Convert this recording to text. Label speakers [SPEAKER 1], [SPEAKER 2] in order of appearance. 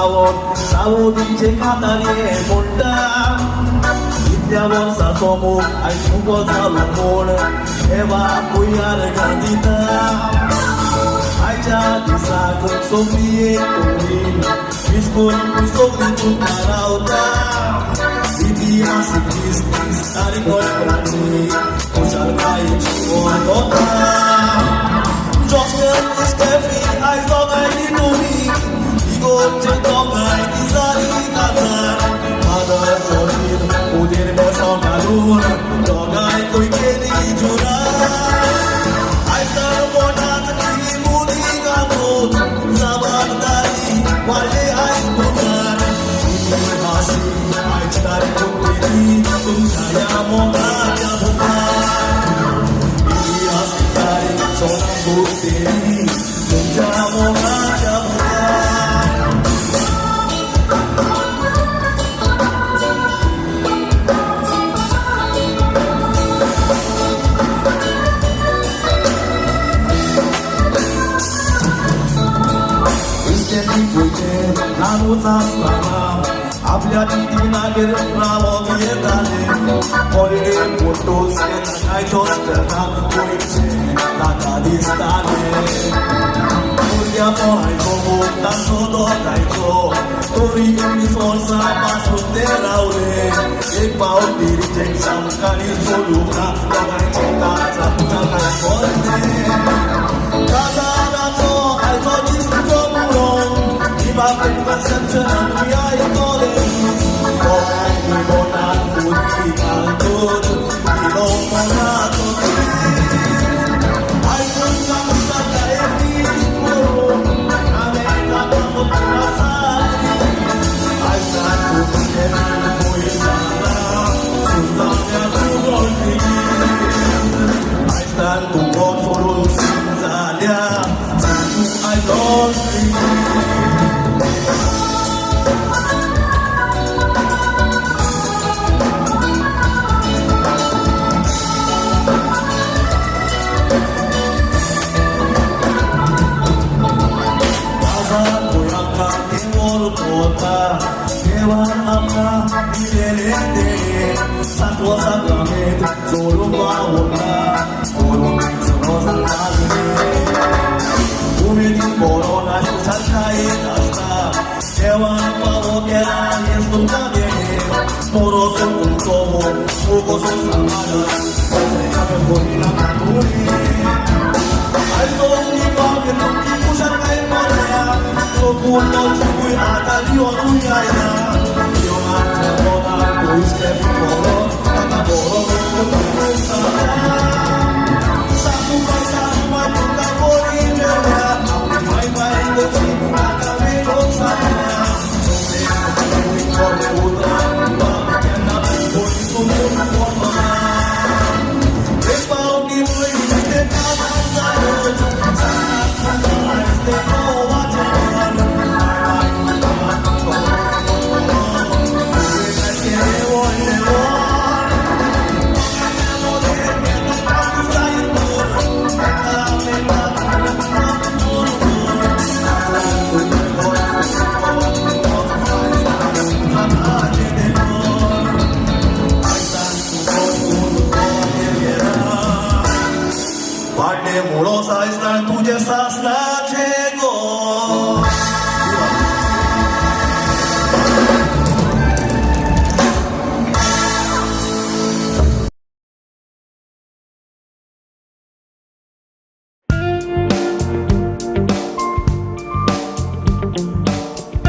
[SPEAKER 1] 사오딘 가다리에 몰다 이때와 사소모 알수고 살로모는 에바 고야를 간디다 알자 디사 공소미에 또린 미스콘 공소리 툭나라오다 이디 아시키스 아리 걸그라니 고살가이 치고도다 Joseph is Kevin, I love I know me. Igo Chetongai, Isari Kazar, Mother Sorin, Udir Besson Kalun, Dogai Kuikeni Jura. I serve one at the Mudi Gamut, Zabandari, Wale I Putar, Iti Hasi, I start Kukini, Tumchaya Moga Yabukai. Iti Hasi Kari, Sonam Bukini, Tumchaya Moga Yabukai. आपल्या दिनागेर रावो येताले holiday photos काय दोस्ताना कोईचे ताका दिसताले उद्या पोहायचो ताचो दोगायचो तोरी सोर्सा पासून ते रावले एक पावटी रिजेक्शन काणी सोडूना दोगायचे काचा काय बोलते काजाराचो आयचो दिसतो मुळो Ibabit perception of the iconic Kokai Ibonan Kuti Kaltut Ilo Monato I could come Saka Eti Kuro Ameka Bambo Kurasaki I stand to be Eti Moisana Sultania Kugolti I stand to God for all Sinzalia Santu I don't believe Satu sakramento, solo bauna, solo sono salvati. Come di corona, saltai hasta, llevan pavo que hay en tu calle, moroso un como, poco son samanas, ya me voy la caturi. Al don ni pavo, no te pusan que morea, so culo chico y hasta dio ruiaya. Yo no te voy a pues que mi color. Mulo